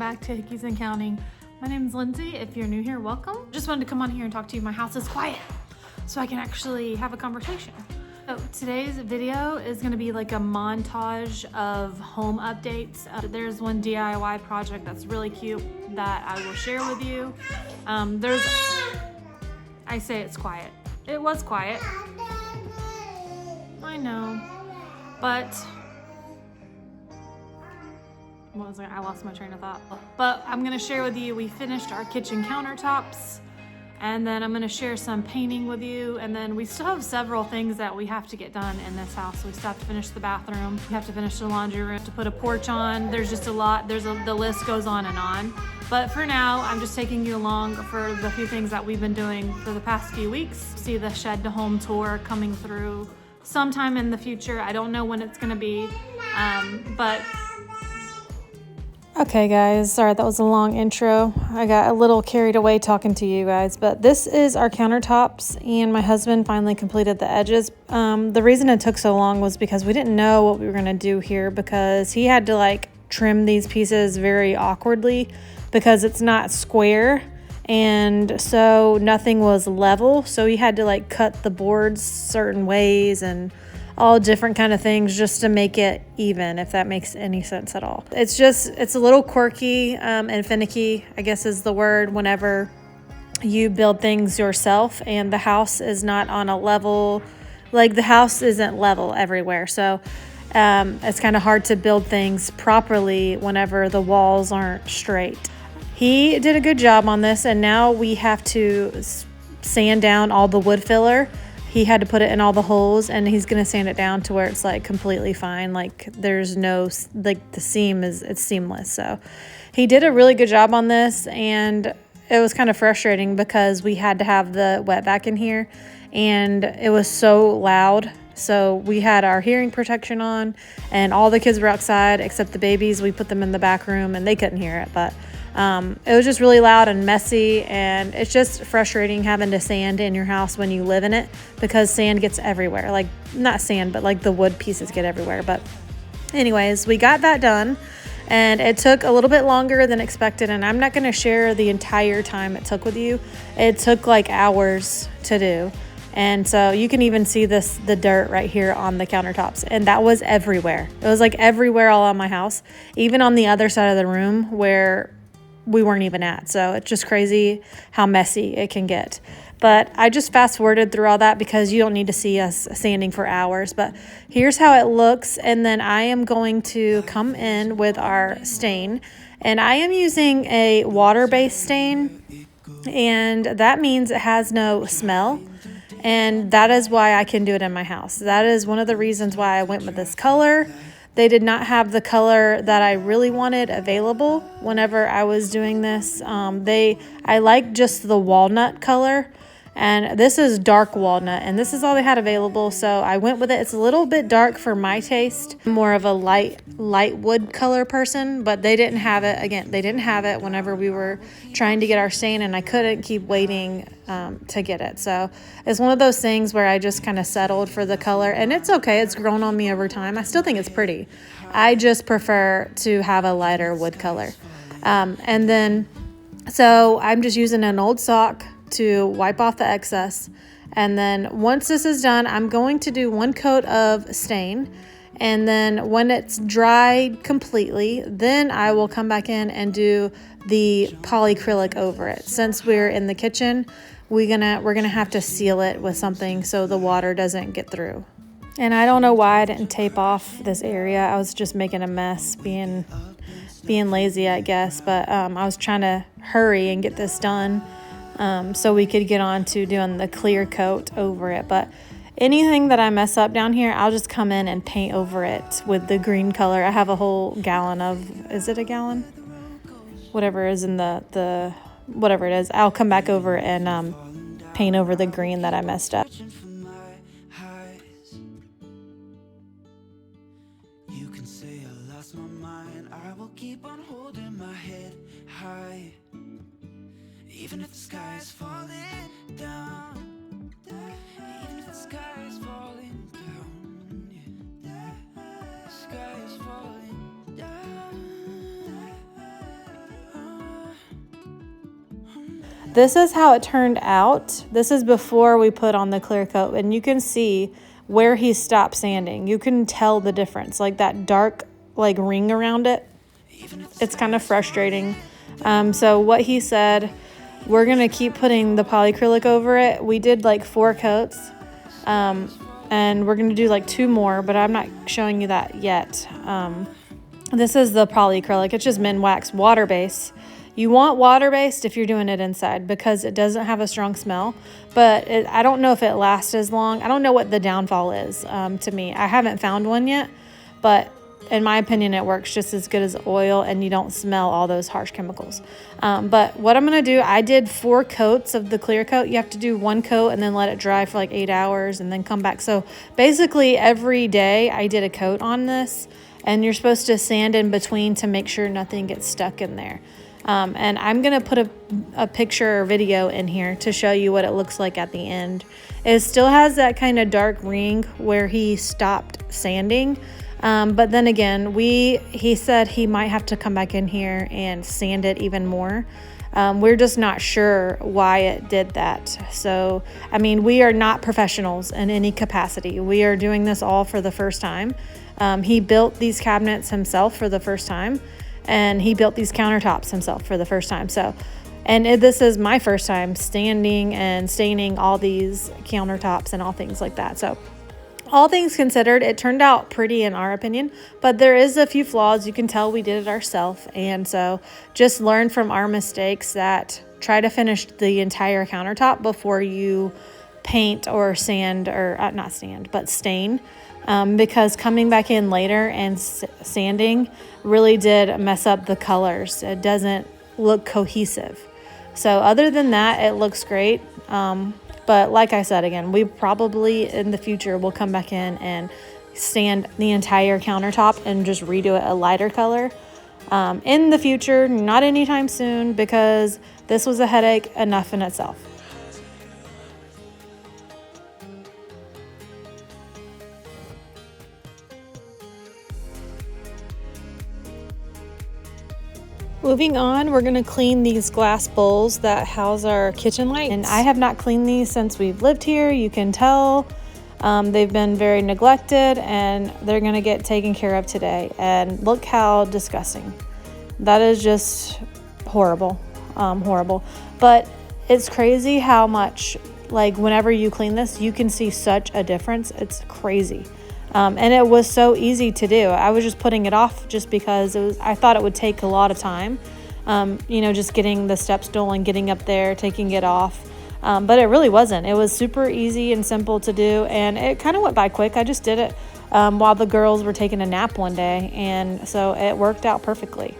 back to Hickeys and Counting. My name is Lindsay. If you're new here, welcome. Just wanted to come on here and talk to you. My house is quiet, so I can actually have a conversation. So today's video is gonna be like a montage of home updates. There's one DIY project that's really cute that I will share with you. I say it's quiet. It was quiet. I know, but I lost my train of thought. But I'm gonna share with you, we finished our kitchen countertops, and then I'm gonna share some painting with you, and then we still have several things that we have to get done in this house. We still have to finish the bathroom, we have to finish the laundry room, to put a porch on. There's just a lot, the list goes on and on. But for now, I'm just taking you along for the few things that we've been doing for the past few weeks. See the shed to home tour coming through sometime in the future. I don't know when it's gonna be, but okay guys, sorry that was a long intro. I got a little carried away talking to you guys, but this is our countertops and my husband finally completed the edges. The reason it took so long was because we didn't know what we were gonna do here, because he had to like trim these pieces very awkwardly because it's not square, and so nothing was level, so he had to like cut the boards certain ways and all different kind of things just to make it even, if that makes any sense at all. It's a little quirky and finicky, I guess is the word, whenever you build things yourself and the house is not on a level, like the house isn't level everywhere. So it's kind of hard to build things properly whenever the walls aren't straight. He did a good job on this, and now we have to sand down all the wood filler. He had to put it in all the holes, and he's gonna sand it down to where it's like completely fine. Like there's no, like the seam it's seamless. So he did a really good job on this, and it was kind of frustrating because we had to have the wet vac in here and it was so loud. So we had our hearing protection on and all the kids were outside except the babies. We put them in the back room and they couldn't hear it, but it was just really loud and messy, and it's just frustrating having to sand in your house when you live in it, because sand gets everywhere. Like not sand, but like the wood pieces get everywhere. But anyways, we got that done, and it took a little bit longer than expected, and I'm not going to share the entire time it took with you. It took like hours to do. And so you can even see the dirt right here on the countertops, and that was everywhere. It was like everywhere all on my house, even on the other side of the room where we weren't even at. So it's just crazy how messy it can get. But I just fast forwarded through all that because you don't need to see us sanding for hours. But here's how it looks. And then I am going to come in with our stain, and I am using a water-based stain, and that means it has no smell. And that is why I can do it in my house. That is one of the reasons why I went with this color. They did not have the color that I really wanted available whenever I was doing this. I like just the walnut color, and this is dark walnut, and this is all they had available, so I went with it. It's a little bit dark for my taste. I'm more of a light wood color person, but they didn't have it. Again, they didn't have it whenever we were trying to get our stain, and I couldn't keep waiting to get it. So it's one of those things where I just kind of settled for the color, and it's okay. It's grown on me over time. I still think it's pretty. I just prefer to have a lighter wood color. And then, so I'm just using an old sock to wipe off the excess. And then once this is done, I'm going to do one coat of stain. And then when it's dried completely, then I will come back in and do the polycrylic over it. Since we're in the kitchen, we're gonna have to seal it with something so the water doesn't get through. And I don't know why I didn't tape off this area. I was just making a mess, being lazy, I guess. But I was trying to hurry and get this done so we could get on to doing the clear coat over it. But anything that I mess up down here, I'll just come in and paint over it with the green color. I have a whole gallon of, is it a gallon? Whatever is in the whatever it is. I'll come back over and paint over the green that I messed up. You can say I lost my mind. I will keep on holding my head high, even if the sky is falling down. Even if the sky is falling down. The sky is falling down. This is how it turned out. This is before we put on the clear coat, and you can see where he stopped sanding. You can tell the difference, like that dark like ring around it. It's kind of frustrating. So what he said, we're gonna keep putting the polycrylic over it. We did like 4 coats, and we're gonna do like 2 more, but I'm not showing you that yet. This is the polycrylic. It's just Minwax water-based. You want water-based if you're doing it inside because it doesn't have a strong smell, but I don't know if it lasts as long. I don't know what the downfall is to me. I haven't found one yet, but in my opinion, it works just as good as oil and you don't smell all those harsh chemicals. But what I'm going to do, I did 4 coats of the clear coat. You have to do 1 coat and then let it dry for like 8 hours and then come back. So basically every day I did a coat on this, and you're supposed to sand in between to make sure nothing gets stuck in there. And I'm going to put a picture or video in here to show you what it looks like at the end. It still has that kind of dark ring where he stopped sanding. But then again, he said he might have to come back in here and sand it even more. We're just not sure why it did that. So, I mean, we are not professionals in any capacity. We are doing this all for the first time. He built these cabinets himself for the first time, and he built these countertops himself for the first time. So, this is my first time standing and staining all these countertops and all things like that. So, all things considered, it turned out pretty in our opinion, but there is a few flaws. You can tell we did it ourselves. And so just learn from our mistakes, that try to finish the entire countertop before you paint or sand, or not sand, but stain. Because coming back in later and sanding really did mess up the colors. It doesn't look cohesive. So other than that, it looks great. But like I said, again, we probably in the future will come back in and sand the entire countertop and just redo it a lighter color. In the future, not anytime soon, because this was a headache enough in itself. Moving on, we're going to clean these glass bowls that house our kitchen lights. And I have not cleaned these since we've lived here. You can tell they've been very neglected, and they're going to get taken care of today. And look how disgusting. That is just horrible. Horrible. But it's crazy how much, like, whenever you clean this, you can see such a difference. It's crazy. And it was so easy to do. I was just putting it off just because I thought it would take a lot of time. Just getting the step stool and getting up there, taking it off. But it really wasn't. It was super easy and simple to do, and it kind of went by quick. I just did it while the girls were taking a nap one day, and so it worked out perfectly.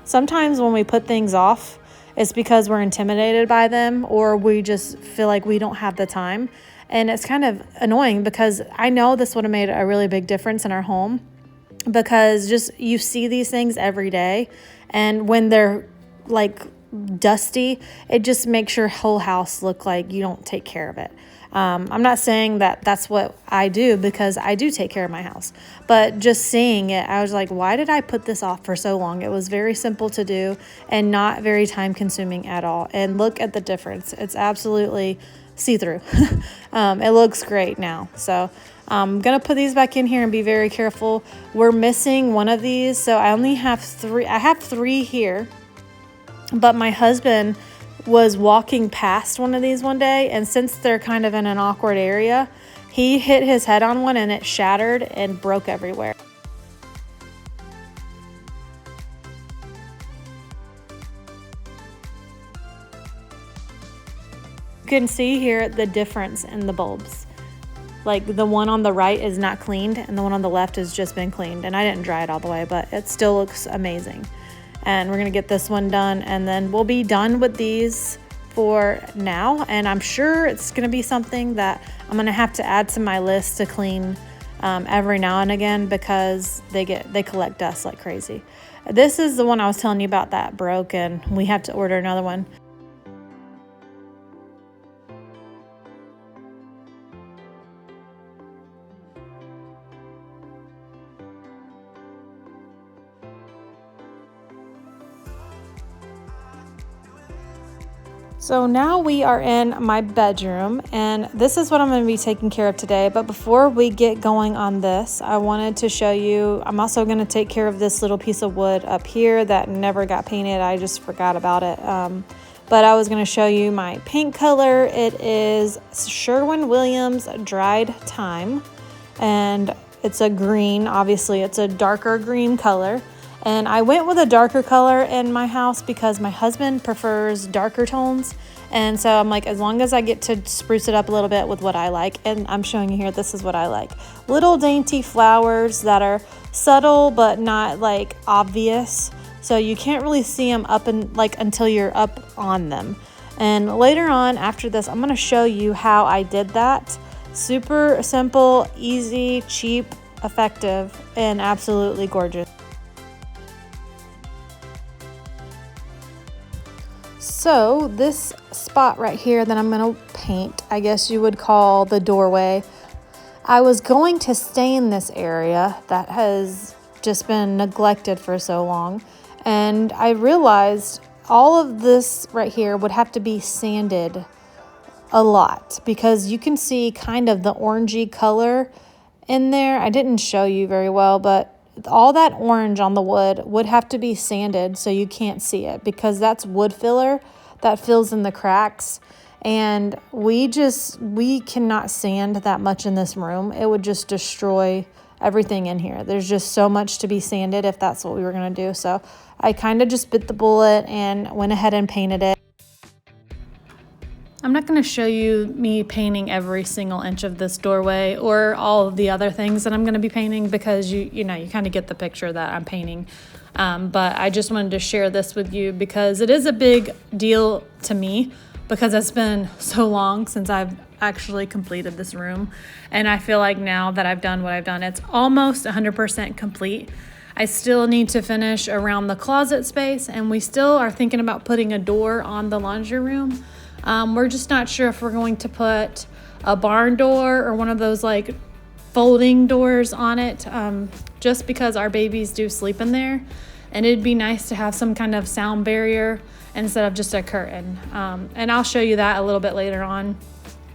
Sometimes when we put things off, it's because we're intimidated by them, or we just feel like we don't have the time. And it's kind of annoying because I know this would have made a really big difference in our home, because just you see these things every day, and when they're like dusty, it just makes your whole house look like you don't take care of it. I'm not saying that that's what I do, because I do take care of my house, but just seeing it, I was like, why did I put this off for so long? It was very simple to do and not very time consuming at all. And look at the difference. It's absolutely see-through. It looks great now. So I'm gonna put these back in here and be very careful. We're missing one of these, so I only have 3. I have 3 here, but my husband was walking past one of these one day, and since they're kind of in an awkward area, he hit his head on one and it shattered and broke everywhere. You can see here the difference in the bulbs. Like the one on the right is not cleaned, and the one on the left has just been cleaned. And I didn't dry it all the way, but it still looks amazing. And we're gonna get this one done, and then we'll be done with these for now. And I'm sure it's gonna be something that I'm gonna have to add to my list to clean every now and again, because they collect dust like crazy. This is the one I was telling you about that broke, and we have to order another one. So now we are in my bedroom, and this is what I'm going to be taking care of today. But before we get going on this, I wanted to show you, I'm also going to take care of this little piece of wood up here that never got painted. I just forgot about it. But I was going to show you my paint color. It is Sherwin Williams dried thyme, and it's a green. Obviously it's a darker green color. And I went with a darker color in my house because my husband prefers darker tones. And so I'm like, as long as I get to spruce it up a little bit with what I like. And I'm showing you here, this is what I like. Little dainty flowers that are subtle but not like obvious. So you can't really see them up and like until you're up on them. And later on after this, I'm going to show you how I did that. Super simple, easy, cheap, effective, and absolutely gorgeous. So this spot right here that I'm going to paint, I guess you would call the doorway. I was going to stain this area that has just been neglected for so long. And I realized all of this right here would have to be sanded a lot because you can see kind of the orangey color in there. I didn't show you very well, but all that orange on the wood would have to be sanded so you can't see it because that's wood filler that fills in the cracks. And we cannot sand that much in this room. It would just destroy everything in here. There's just so much to be sanded if that's what we were going to do. So I kind of just bit the bullet and went ahead and painted it. I'm not going to show you me painting every single inch of this doorway or all of the other things that I'm going to be painting because you kind of get the picture that I'm painting. But I just wanted to share this with you because it is a big deal to me because it's been so long since I've actually completed this room. And I feel like now that I've done what I've done, it's almost 100% complete. I still need to finish around the closet space, and we still are thinking about putting a door on the laundry room. We're just not sure if we're going to put a barn door or one of those like folding doors on it, just because our babies do sleep in there, and it'd be nice to have some kind of sound barrier instead of just a curtain. And I'll show you that a little bit later on,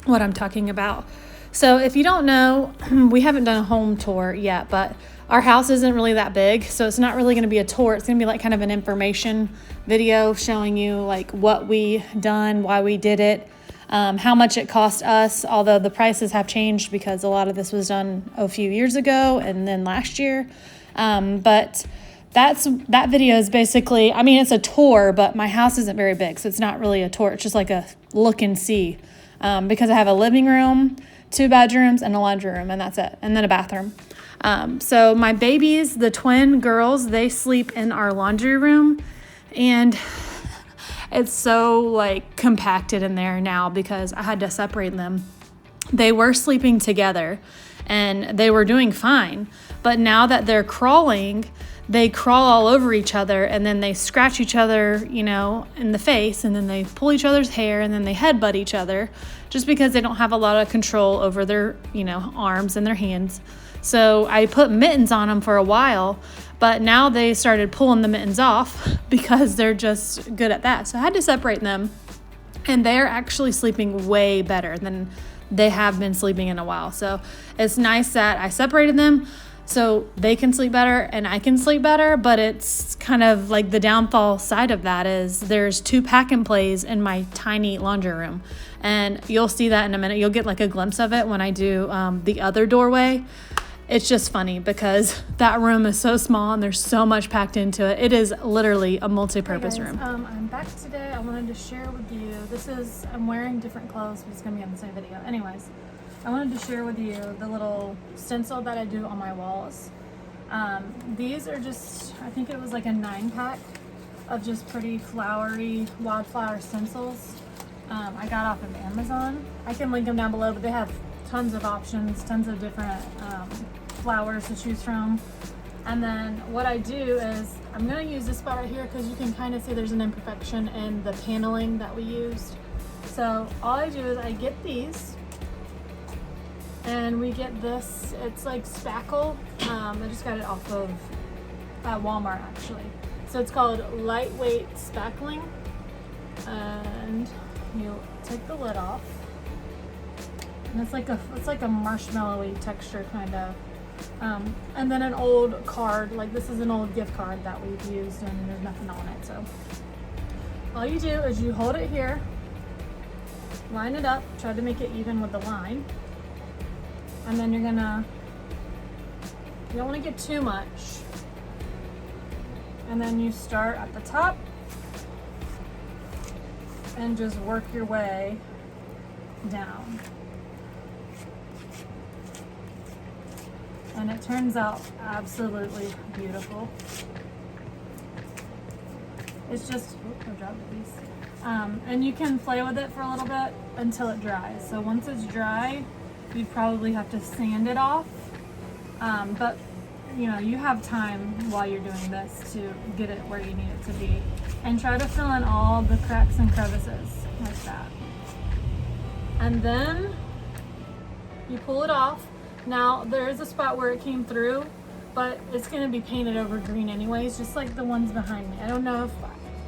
what I'm talking about. So if you don't know, we haven't done a home tour yet, but our house isn't really that big, so it's not really going to be a tour. It's going to be like kind of an information video showing you like what we done, why we did it, how much it cost us, although the prices have changed because a lot of this was done a few years ago and then last year. But that video is basically, I mean, it's a tour, but my house isn't very big, so it's not really a tour. It's just like a look and see, because I have a living room, 2 bedrooms, and a laundry room, and that's it, and then a bathroom. So my babies, the twin girls, they sleep in our laundry room, and it's so like compacted in there now because I had to separate them. They were sleeping together and they were doing fine, but now that they're crawling, they crawl all over each other, and then they scratch each other, in the face, and then they pull each other's hair, and then they headbutt each other just because they don't have a lot of control over their, arms and their hands. So I put mittens on them for a while, but now they started pulling the mittens off because they're just good at that. So I had to separate them, and they're actually sleeping way better than they have been sleeping in a while. So it's nice that I separated them so they can sleep better and I can sleep better, but it's kind of like the downfall side of that is there's 2 pack and plays in my tiny laundry room, and you'll see that in a minute. You'll get like a glimpse of it when I do the other doorway. It's just funny because that room is so small and there's so much packed into it. It is literally a multi-purpose room. I'm back today. I wanted to share with you, I'm wearing different clothes, but it's going to be on the same video. Anyways, I wanted to share with you the little stencil that I do on my walls. These are just, I think it was like a 9-pack of just pretty flowery wildflower stencils. I got off of Amazon. I can link them down below, but they have tons of options, tons of different flowers to choose from. And then what I do is I'm going to use this spot right here because you can kind of see there's an imperfection in the paneling that we used. So all I do is I get these, and we get this, it's like spackle. I just got it off of Walmart actually. So it's called lightweight spackling, and you take the lid off, and it's like a marshmallowy texture kind of. And then an old card, like this is an old gift card that we've used and there's nothing on it. So all you do is you hold it here, line it up, try to make it even with the line, and then you don't want to get too much. And then you start at the top and just work your way down. And it turns out absolutely beautiful. It's just, I dropped a piece. And you can play with it for a little bit until it dries. So once it's dry, you'd probably have to sand it off. But you know, you have time while you're doing this to get it where you need it to be. And try to fill in all the cracks and crevices like that. And then you pull it off. Now there is a spot where it came through, but it's gonna be painted over green anyways, just like the ones behind me. I don't know if,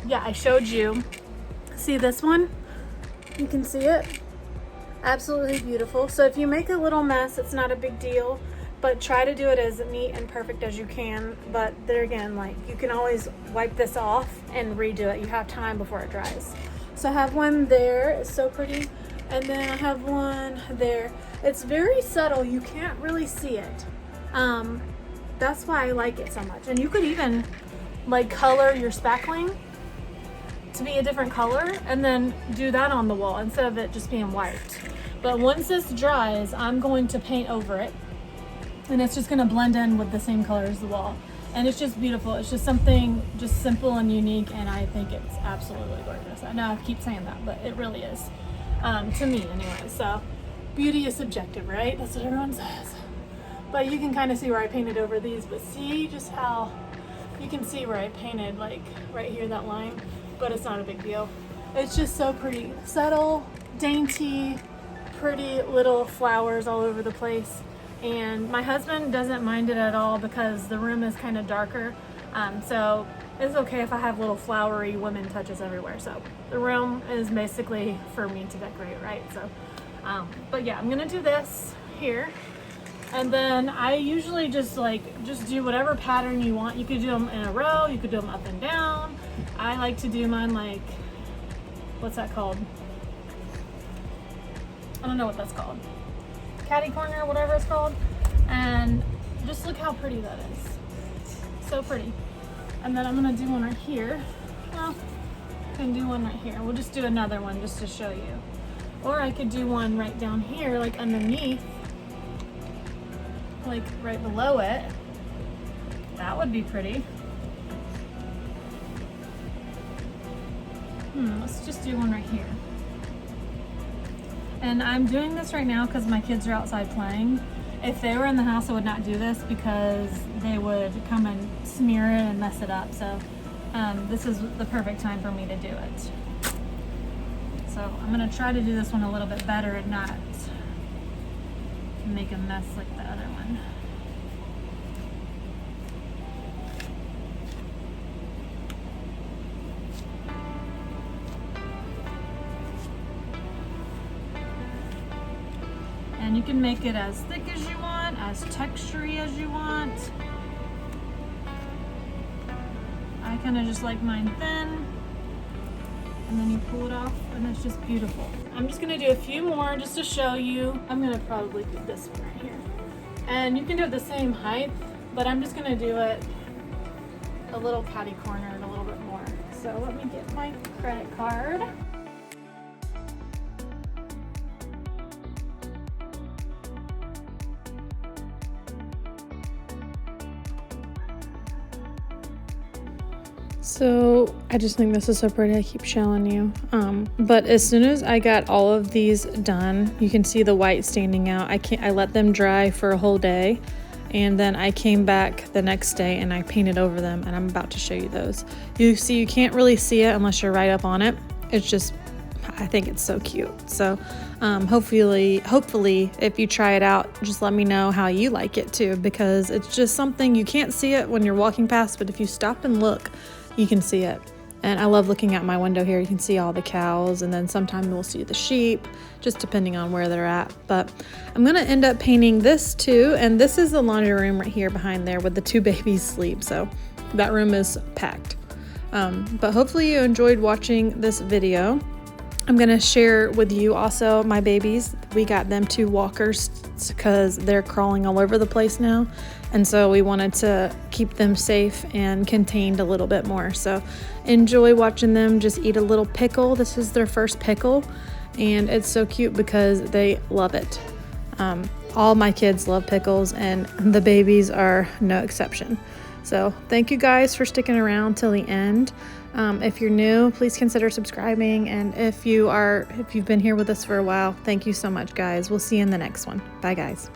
yeah, I showed you. See this one? You can see it. Absolutely beautiful. So if you make a little mess, it's not a big deal, but try to do it as neat and perfect as you can. But there again, like you can always wipe this off and redo it. You have time before it dries. So I have one there, it's so pretty. And then I have one there. It's very subtle, you can't really see it. That's why I like it so much. And you could even like color your spackling to be a different color and then do that on the wall instead of it just being white. But once this dries, I'm going to paint over it and it's just gonna blend in with the same color as the wall. And it's just beautiful. It's just something just simple and unique, and I think it's absolutely gorgeous. I know I keep saying that, but it really is. To me anyway. So beauty is subjective, right? That's what everyone says. But you can kind of see where I painted over these, but see just how you can see where I painted like right here, that line, but it's not a big deal. It's just so pretty. Subtle, dainty, pretty little flowers all over the place. And my husband doesn't mind it at all because the room is kind of darker. So it's okay if I have little flowery women touches everywhere. So the room is basically for me to decorate, right? So, but yeah, I'm gonna do this here. And then I usually just do whatever pattern you want. You could do them in a row, you could do them up and down. I like to do mine like, what's that called? I don't know what that's called. Catty corner, whatever it's called. And just look how pretty that is. So pretty. And then I'm gonna do one right here. Well, I can do one right here. We'll just do another one just to show you. Or I could do one right down here, like underneath, like right below it. That would be pretty. Let's just do one right here. And I'm doing this right now because my kids are outside playing. If they were in the house, I would not do this because they would come and smear it and mess it up. So this is the perfect time for me to do it. So I'm gonna try to do this one a little bit better and not make a mess like the other one. And you can make it as thick as you want, as textury as you want. I kind of just like mine thin. And then you pull it off and it's just beautiful. I'm just gonna do a few more just to show you. I'm gonna probably do this one right here. And you can do it the same height, but I'm just gonna do it a little catty cornered a little bit more. So let me get my credit card. So I just think this is so pretty. I keep showing you. But as soon as I got all of these done, you can see the white standing out. I let them dry for a whole day, and then I came back the next day and I painted over them, and I'm about to show you those. You see, you can't really see it unless you're right up on it. It's just, I think it's so cute. So hopefully if you try it out, just let me know how you like it too, because it's just something you can't see it when you're walking past, but if you stop and look, you can see it. And I love looking out my window here. You can see all the cows, and then sometimes we'll see the sheep, just depending on where they're at. But I'm gonna end up painting this too, and this is the laundry room right here behind there where the 2 babies sleep, so that room is packed. But hopefully you enjoyed watching this video. I'm gonna share with you also my babies. We got them 2 walkers because they're crawling all over the place now. And so we wanted to keep them safe and contained a little bit more. So enjoy watching them just eat a little pickle. This is their first pickle, and it's so cute because they love it. All my kids love pickles, and the babies are no exception. So thank you guys for sticking around till the end. If you're new, please consider subscribing. And if you've been here with us for a while, thank you so much, guys. We'll see you in the next one. Bye, guys.